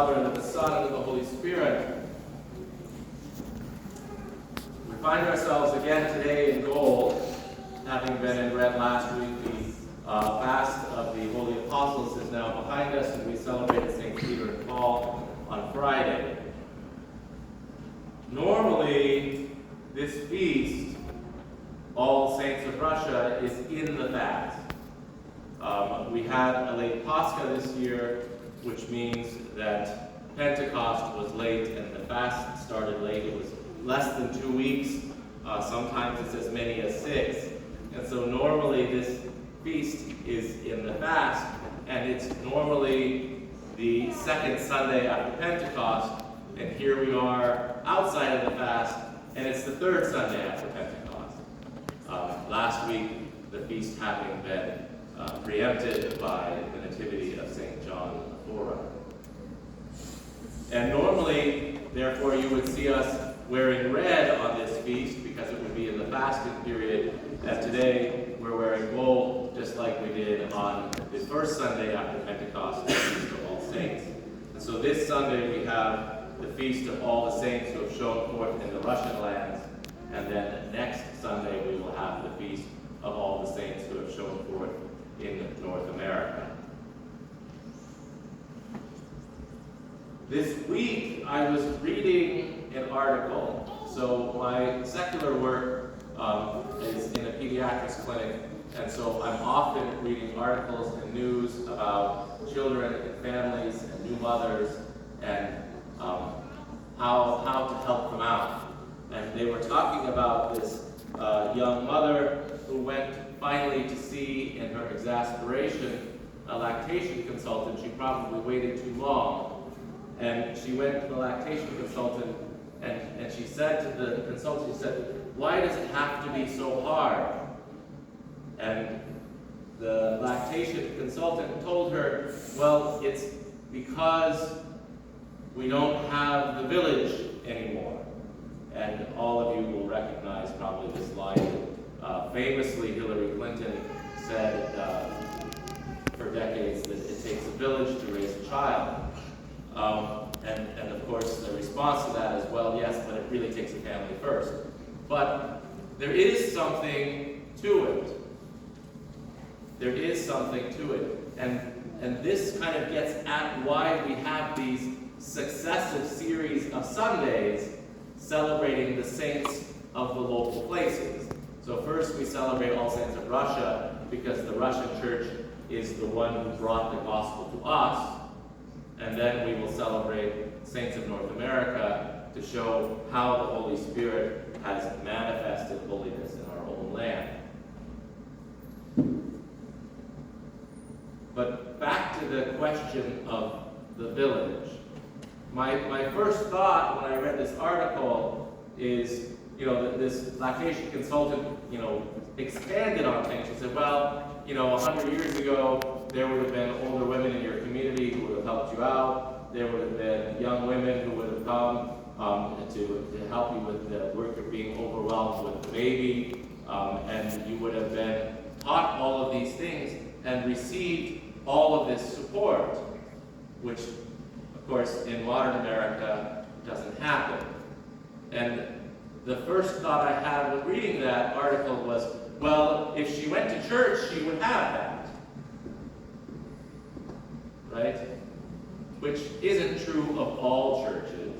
Father, and of the Son, and of the Holy Spirit. We find ourselves again today in gold, having been in red last week. The fast of the Holy Apostles is now behind us, and we celebrated St. Peter and Paul on Friday. Normally, this feast, All Saints of Russia, is in the fast. We had a late Pascha this year, which means that Pentecost was late and the fast started late. It was less than 2 weeks. Sometimes it's as many as 6. And so normally this feast is in the fast, and it's normally the second Sunday after Pentecost, and here we are outside of the fast, and it's the third Sunday after Pentecost. Last week, the feast having been preempted by the Nativity of St. John the Forerunner. And normally, therefore, you would see us wearing red on this feast because it would be in the fasting period, and today we're wearing gold just like we did on the first Sunday after Pentecost, the Feast of All Saints. And so this Sunday we have the Feast of All the Saints who have shown forth in the Russian lands, and then next Sunday we will have the Feast of All the Saints who have shown forth in North America. This week I was reading an article. So my secular work is in a pediatrics clinic, and so I'm often reading articles and news about children and families and new mothers and how to help them out. And they were talking about this young mother who went finally to see, in her exasperation, a lactation consultant. She probably waited too long. And she went to the lactation consultant, and she said to the consultant, she said, "Why does it have to be so hard?" And the lactation consultant told her, "Well, it's because we don't have the village anymore." And all of you will recognize probably this line. Famously, Hillary Clinton said for decades that it takes a village to raise a child. And of course, the response to that is, well, yes, but it really takes a family first. But there is something to it. There is something to it. And this kind of gets at why we have these successive series of Sundays celebrating the saints of the local places. So first we celebrate All Saints of Russia because the Russian Church is the one who brought the gospel to us. And then we will celebrate Saints of North America to show how the Holy Spirit has manifested holiness in our own land. But back to the question of the village. My first thought when I read this article is, that this lactation consultant, expanded on things. She said, well, 100 years ago, there would have been older women in your community who would have helped you out. There would have been young women who would have come to help you with the work of being overwhelmed with the baby. And you would have been taught all of these things and received all of this support, which, of course, in modern America doesn't happen. And the first thought I had when reading that article was, well, if she went to church, she would have that. Right? Which isn't true of all churches,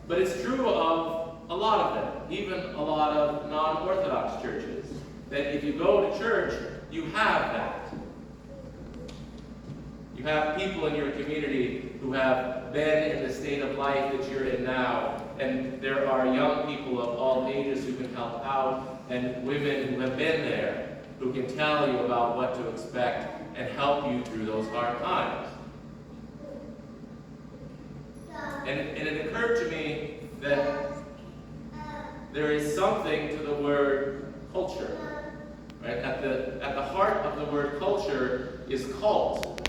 but it's true of a lot of them, even a lot of non-Orthodox churches, that if you go to church, you have that. You have people in your community who have been in the state of life that you're in now, and there are young people of all ages who can help out, and women who have been there, who can tell you about what to expect and help you through those hard times. And it occurred to me that there is something to the word culture. Right? At the heart of the word culture is cult.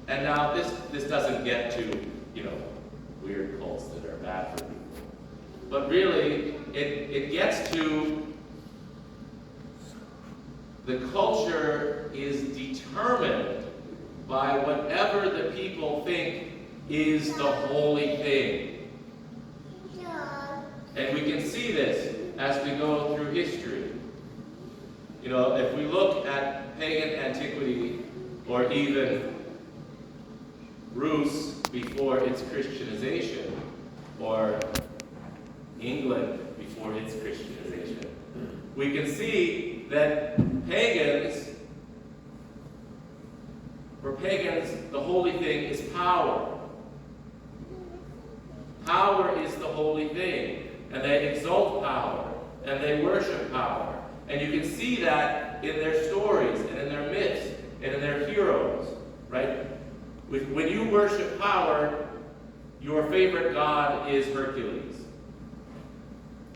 And now this doesn't get to, weird cults that are bad for people. But really, it gets to the culture is determined by whatever the people think is the holy thing. And we can see this as we go through history. You know, if we look at pagan antiquity, or even Rus before its Christianization, or England before its Christianization, we can see that for pagans, the holy thing is power. Power is the holy thing, and they exalt power, and they worship power. And you can see that in their stories, and in their myths, and in their heroes, right? When you worship power, your favorite god is Hercules,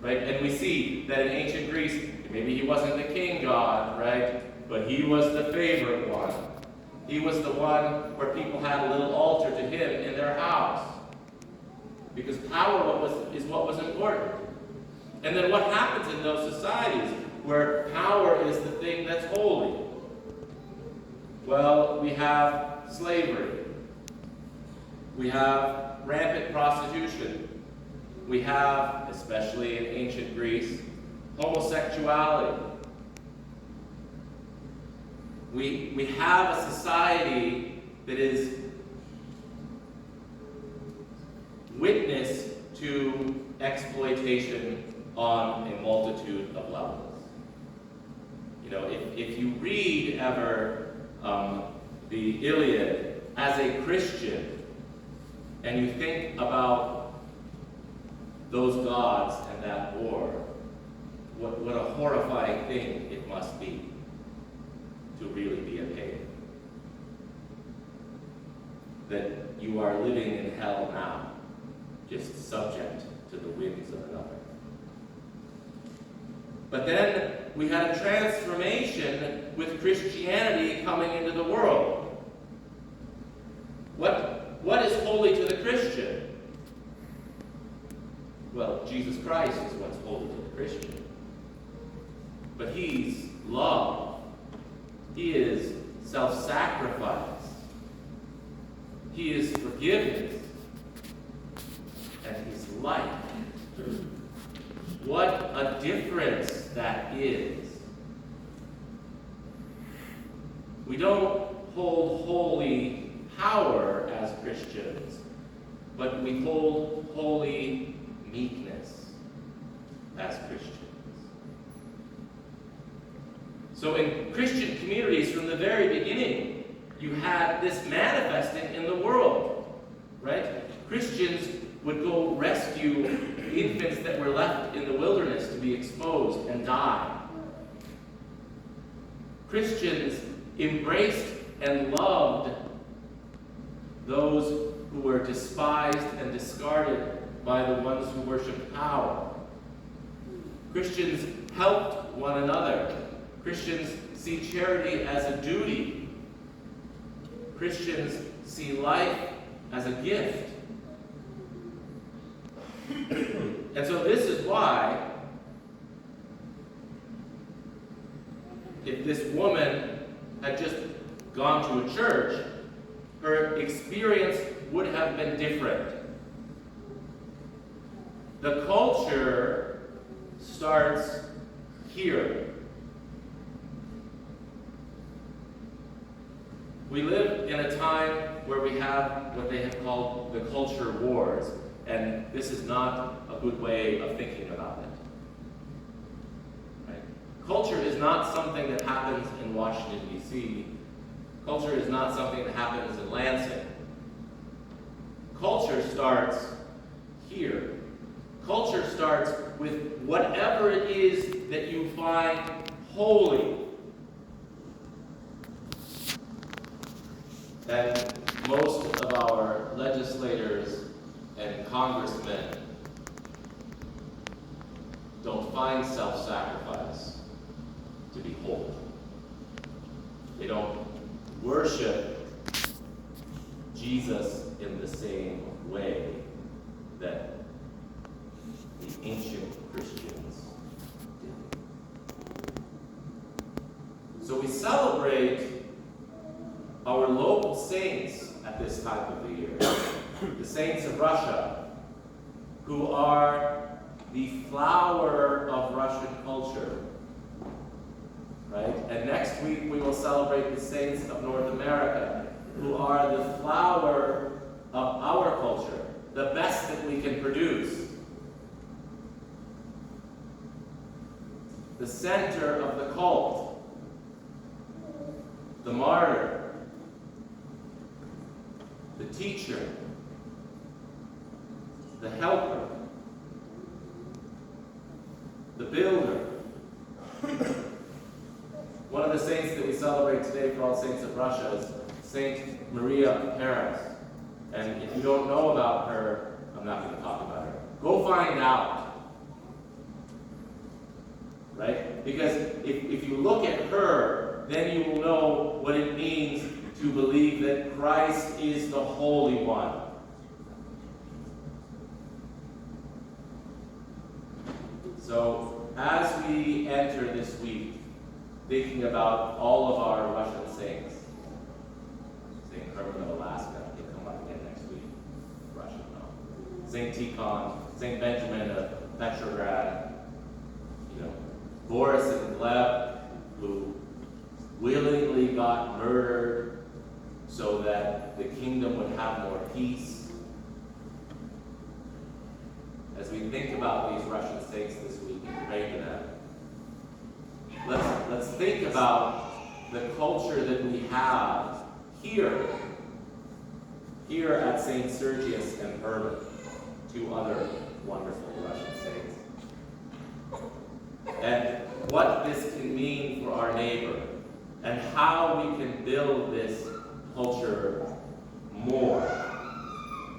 right? And we see that in ancient Greece, maybe he wasn't the king god, right? But he was the favorite one. He was the one where people had a little altar to him in their house. Because power is what was important. And then what happens in those societies where power is the thing that's holy? Well, we have slavery. We have rampant prostitution. We have, especially in ancient Greece, homosexuality. We have a society that is witness to exploitation on a multitude of levels. You know, if you read ever the Iliad as a Christian, and you think about those gods and that war, what a horrifying thing it must be to really be a pagan. That you are living in hell now, just subject to the whims of another. But then we had a transformation with Christianity coming into the world. What is holy to the Christian? Well, Jesus Christ is what's holy to the Christian. But he's love. He is self-sacrifice. He is forgiveness. And he's life. What a difference that is. We don't hold holy power as Christians, but we hold holy meekness as Christians. So in Christian communities from the very beginning, you had this manifesting in the world, right? Christians would go rescue infants that were left in the wilderness to be exposed and die. Christians embraced and loved those who were despised and discarded by the ones who worshiped power. Christians helped one another. Christians see charity as a duty. Christians see life as a gift. And so this is why, if this woman had just gone to a church, her experience would have been different. The culture starts here. We live in a time where we have what they have called the culture wars, and this is not a good way of thinking about it. Right? Culture is not something that happens in Washington, D.C. Culture is not something that happens in Lansing. Culture starts here. Culture starts with whatever it is that you find holy. And most of our legislators and congressmen don't find self-sacrifice to be holy. They don't worship Jesus in the same way that the ancient Christians did. So we celebrate our local saints at this time of the year. the saints of Russia, who are the flower of Russian culture, right? And next week we will celebrate the saints of North America, who are the flower of our culture, the best that we can produce. The center of the cult, the martyr, the teacher, the helper, the builder. One of the saints that we celebrate today for All Saints of Russia is Saint Maria of Paris. And if you don't know about her, I'm not going to talk about her. Go find out. Right? Because if you look at her, then you will know what it means to believe that Christ is the Holy One. So, as we enter this week, thinking about all of our Russian saints, St. Herman of Alaska, he'll come up again next week, Russian, no. St. Tikhon, St. Benjamin of Petrograd, Boris and Gleb, who willingly got murdered so that the kingdom would have more peace. As we think about these Russian saints this week and pray for them, let's think about the culture that we have here at St. Sergius and Herman, two other wonderful Russian saints. And what this can mean for our neighbor, and how we can build this culture more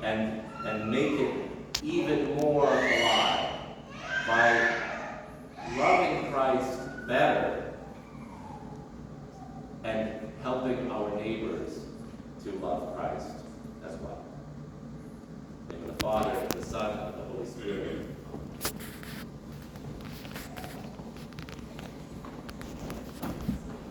and make it even more alive by loving Christ better and helping our neighbors to love Christ as well. In the name of the Father, and the Son,